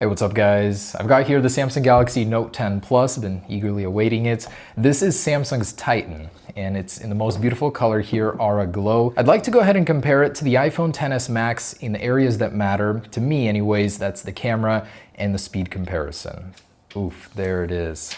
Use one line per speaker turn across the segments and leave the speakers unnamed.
Hey, what's up guys? I've got here the Samsung Galaxy Note 10 Plus, been eagerly awaiting it. This is Samsung's Titan, and it's in the most beautiful color here, Aura Glow. I'd like to go ahead and compare it to the iPhone XS Max in the areas that matter, to me anyways. That's the camera and the speed comparison. Oof, there it is.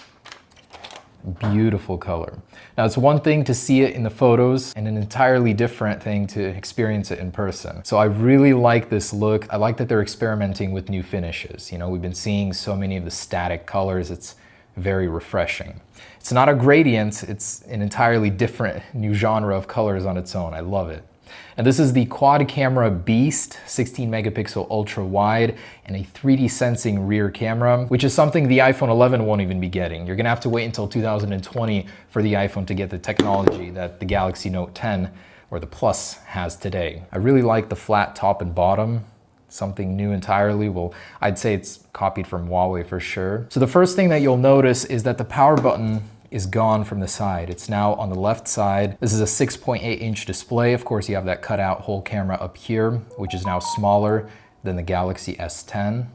Beautiful color. Now, it's one thing to see it in the photos and an entirely different thing to experience it in person. So I really like this look. I like that they're experimenting with new finishes. You know, we've been seeing so many of the static colors. It's very refreshing. It's not a gradient. It's an entirely different new genre of colors on its own. I love it. And this is the quad camera beast, 16 megapixel ultra wide and a 3D sensing rear camera, which is something the iPhone 11 won't even be getting. You're gonna have to wait until 2020 for the iPhone to get the technology that the Galaxy Note 10 or the Plus has today. I really like the flat top and bottom. Something new entirely. Well, I'd say it's copied from Huawei for sure. So the first thing that you'll notice is that the power button is gone from the side. It's now on the left side. This is a 6.8-inch display. Of course, you have that cutout whole camera up here, which is now smaller than the Galaxy S10.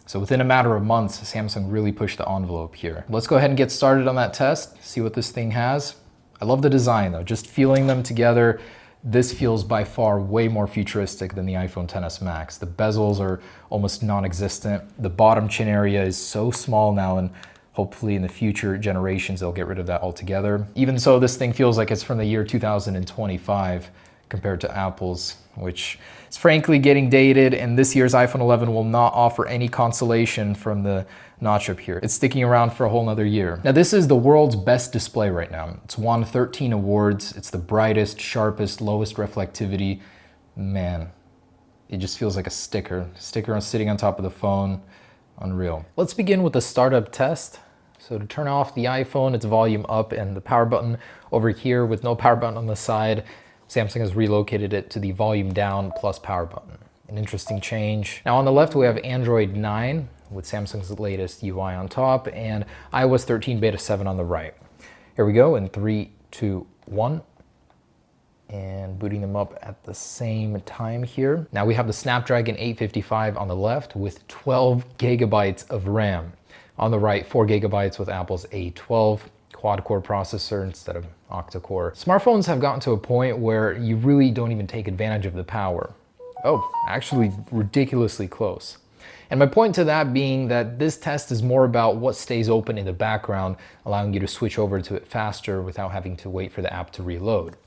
So within a matter of months, Samsung really pushed the envelope here. Let's go ahead and get started on that test, see what this thing has. I love the design though, just feeling them together. This feels by far way more futuristic than the iPhone XS Max. The bezels are almost non-existent. The bottom chin area is so small now, and hopefully in the future generations, they'll get rid of that altogether. Even so, this thing feels like it's from the year 2025 compared to Apple's, which is frankly getting dated, and this year's iPhone 11 will not offer any consolation from the notch up here. It's sticking around for a whole nother year. Now, this is the world's best display right now. It's won 13 awards. It's the brightest, sharpest, lowest reflectivity. Man, it just feels like a sticker sitting on top of the phone. Unreal. Let's begin with the startup test. So to turn off the iPhone, it's volume up, and the power button over here with no power button on the side, Samsung has relocated it to the volume down plus power button. An interesting change. Now on the left, we have Android 9 with Samsung's latest UI on top and iOS 13 Beta 7 on the right. Here we go in 3, 2, 1. And booting them up at the same time here. Now we have the Snapdragon 855 on the left with 12 gigabytes of RAM. On the right, 4 gigabytes with Apple's A12 quad-core processor instead of octa-core. Smartphones have gotten to a point where you really don't even take advantage of the power. Oh, actually ridiculously close. And my point to that being that this test is more about what stays open in the background, allowing you to switch over to it faster without having to wait for the app to reload.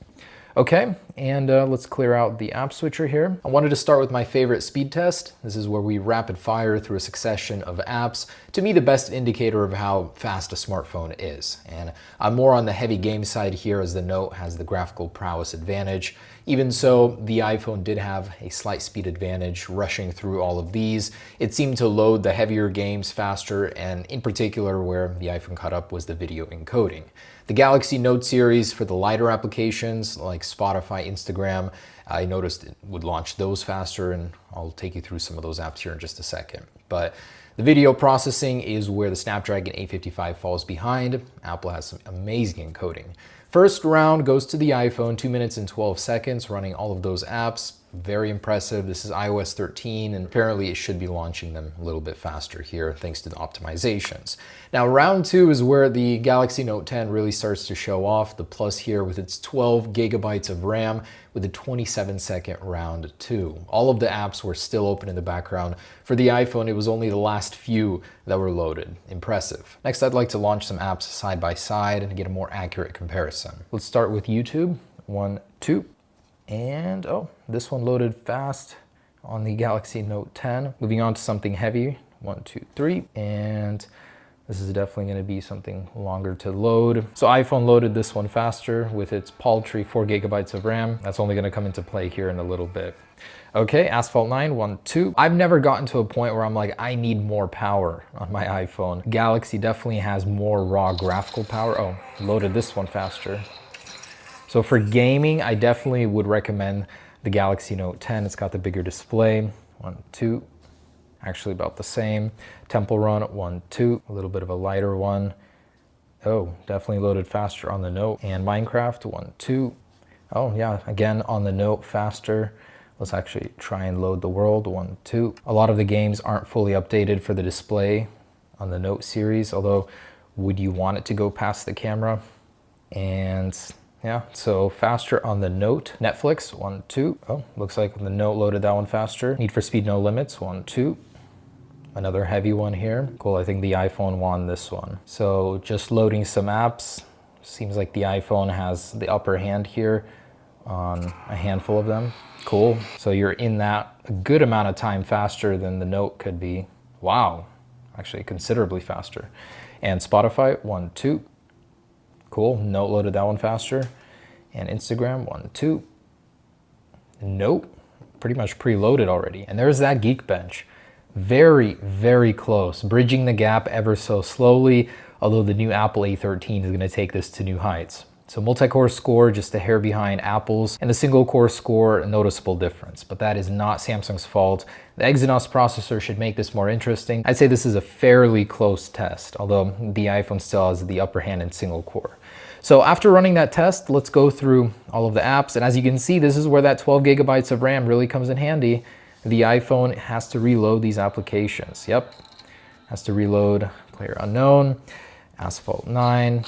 Okay, and let's clear out the app switcher here. I wanted to start with my favorite speed test. This is where we rapid fire through a succession of apps. To me, the best indicator of how fast a smartphone is. And I'm more on the heavy game side here, as the Note has the graphical prowess advantage. Even so, the iPhone did have a slight speed advantage rushing through all of these. It seemed to load the heavier games faster, and in particular where the iPhone caught up was the video encoding. The Galaxy Note series for the lighter applications like Spotify, Instagram, I noticed it would launch those faster, and I'll take you through some of those apps here in just a second. But the video processing is where the Snapdragon 855 falls behind. Apple has some amazing encoding. First round goes to the iPhone, 2 minutes and 12 seconds, running all of those apps. Very impressive. This is iOS 13, and apparently it should be launching them a little bit faster here thanks to the optimizations. Now, round 2 is where the Galaxy Note 10 really starts to show off. The Plus here with its 12 gigabytes of RAM with a 27-second round 2. All of the apps were still open in the background. For the iPhone, it was only the last few that were loaded. Impressive. Next, I'd like to launch some apps side by side and get a more accurate comparison. Let's start with YouTube. 1, 2. And oh, this one loaded fast on the Galaxy Note 10. Moving on to something heavy. 1, 2, 3. And this is definitely going to be something longer to load. So iPhone loaded this one faster with its paltry 4 gigabytes of RAM. That's only going to come into play here in a little bit. Okay, Asphalt 9, 1, 2. I've never gotten to a point where I'm like, I need more power on my iPhone. Galaxy definitely has more raw graphical power. Oh, loaded this one faster. So for gaming, I definitely would recommend the Galaxy Note 10. It's got the bigger display. 1, 2. Actually about the same. Temple Run, 1, 2. A little bit of a lighter one. Oh, definitely loaded faster on the Note. And Minecraft, 1, 2. Oh yeah, again on the Note faster. Let's actually try and load the world. 1, 2. A lot of the games aren't fully updated for the display on the Note series, although would you want it to go past the camera? And yeah, so faster on the Note. Netflix, 1, 2. Oh, looks like the Note loaded that one faster. Need for Speed No Limits, 1, 2. Another heavy one here. Cool, I think the iPhone won this one. So just loading some apps. Seems like the iPhone has the upper hand here on a handful of them. Cool, so you're in that a good amount of time faster than the Note could be. Wow, actually considerably faster. And Spotify, 1, 2. Cool, Note loaded that one faster. And Instagram, 1, 2. Nope, pretty much preloaded already. And there's that Geekbench. Very, very close, bridging the gap ever so slowly, although the new Apple A13 is going to take this to new heights. So multi-core score just a hair behind Apple's, and the single core score a noticeable difference, but that is not Samsung's fault. The Exynos processor should make this more interesting. I'd say this is a fairly close test, although the iPhone still has the upper hand in single core. So after running that test, let's go through all of the apps, and as you can see, this is where that 12 gigabytes of RAM really comes in handy. The iPhone has to reload these applications. Yep, has to reload Player Unknown, Asphalt 9.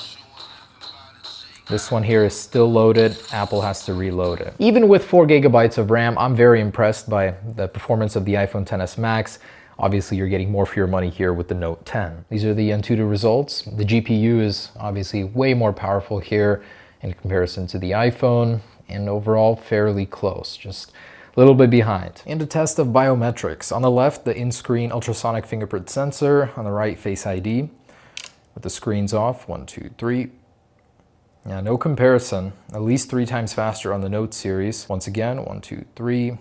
This one here is still loaded. Apple has to reload it. Even with 4 gigabytes of RAM, I'm very impressed by the performance of the iPhone XS Max. Obviously, you're getting more for your money here with the Note 10. These are the Antutu results. The GPU is obviously way more powerful here in comparison to the iPhone, and overall fairly close, just a little bit behind. And a test of biometrics. On the left, the in-screen ultrasonic fingerprint sensor. On the right, Face ID. With the screens off, 1, 2, 3. Yeah, no comparison. At least 3 times faster on the Note series. Once again, 1, 2, 3.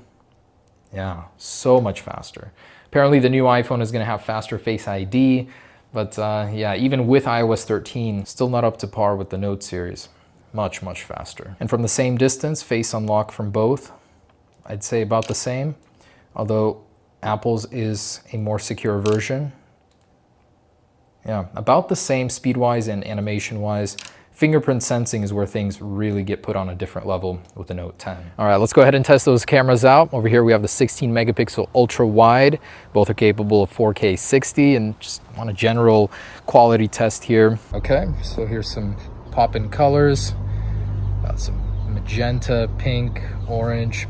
Yeah, so much faster. Apparently the new iPhone is gonna have faster Face ID, but yeah, even with iOS 13, still not up to par with the Note series. Much, much faster. And from the same distance, Face Unlock from both, I'd say about the same, although Apple's is a more secure version. Yeah, about the same speed-wise and animation-wise. Fingerprint sensing is where things really get put on a different level with the Note 10. All right, let's go ahead and test those cameras out. Over here we have the 16 megapixel ultra wide. Both are capable of 4K 60, and just on a general quality test here. Okay, so here's some pop-in colors. Got some magenta, pink, orange.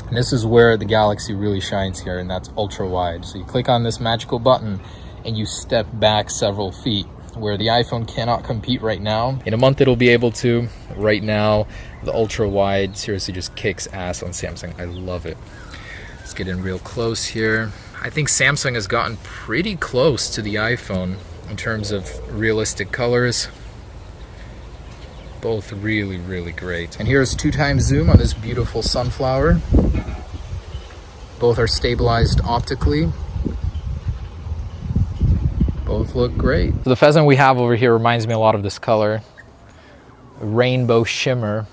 And this is where the Galaxy really shines here, and that's ultra wide. So you click on this magical button and you step back several feet, where the iPhone cannot compete right now. In a month it'll be able to. Right now, the ultra wide seriously just kicks ass on Samsung. I love it. Let's get in real close here. I think Samsung has gotten pretty close to the iPhone in terms of realistic colors. Both really, really great. And here's 2x zoom on this beautiful sunflower. Both are stabilized optically. Both look great. So the pheasant we have over here reminds me a lot of this color. Rainbow shimmer.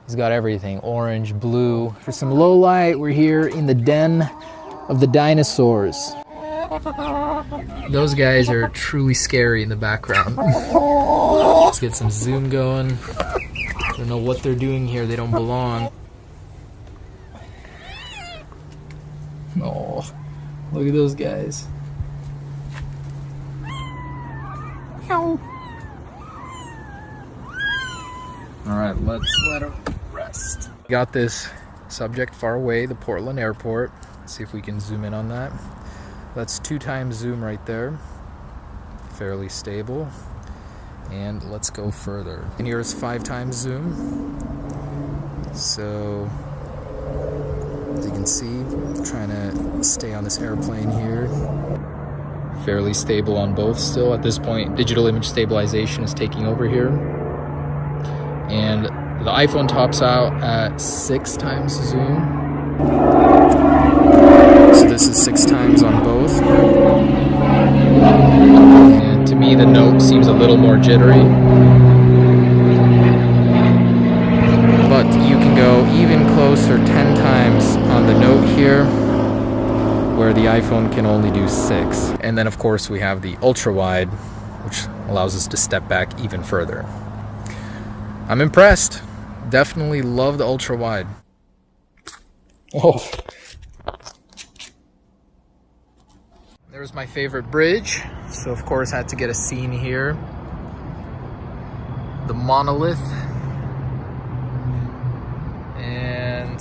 It's got everything, orange, blue. For some low light, we're here in the den of the dinosaurs. Those guys are truly scary in the background. Let's get some zoom going. I don't know what they're doing here. They don't belong. Oh, look at those guys. All right, let's let them rest. Got this subject far away, the Portland airport. Let's see if we can zoom in on that. That's 2x zoom right there. Fairly stable. And let's go further. And here's 5x zoom. So, as you can see, I'm trying to stay on this airplane here. Fairly stable on both still. At this point, digital image stabilization is taking over here. And the iPhone tops out at 6x zoom. So this is 6x on both. And to me, the Note seems a little more jittery. But you can go even closer, 10x on the Note here, where the iPhone can only do 6. And then of course we have the ultra wide, which allows us to step back even further. I'm impressed. Definitely love the ultra wide. Oh. There's my favorite bridge. So of course I had to get a scene here. The monolith. And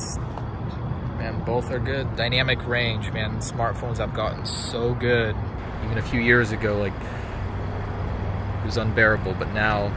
man, both are good. Dynamic range, man. Smartphones have gotten so good. Even a few years ago, like, it was unbearable, but now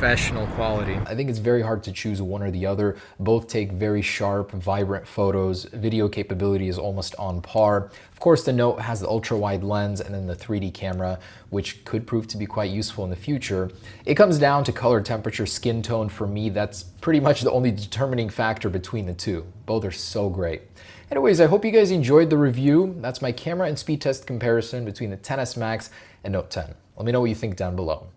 professional quality. I think it's very hard to choose one or the other. Both take very sharp, vibrant photos. Video capability is almost on par. Of course, the Note has the ultra-wide lens and then the 3D camera, which could prove to be quite useful in the future. It comes down to color, temperature, skin tone. For me, that's pretty much the only determining factor between the two. Both are so great. Anyways, I hope you guys enjoyed the review. That's my camera and speed test comparison between the XS Max and Note 10. Let me know what you think down below.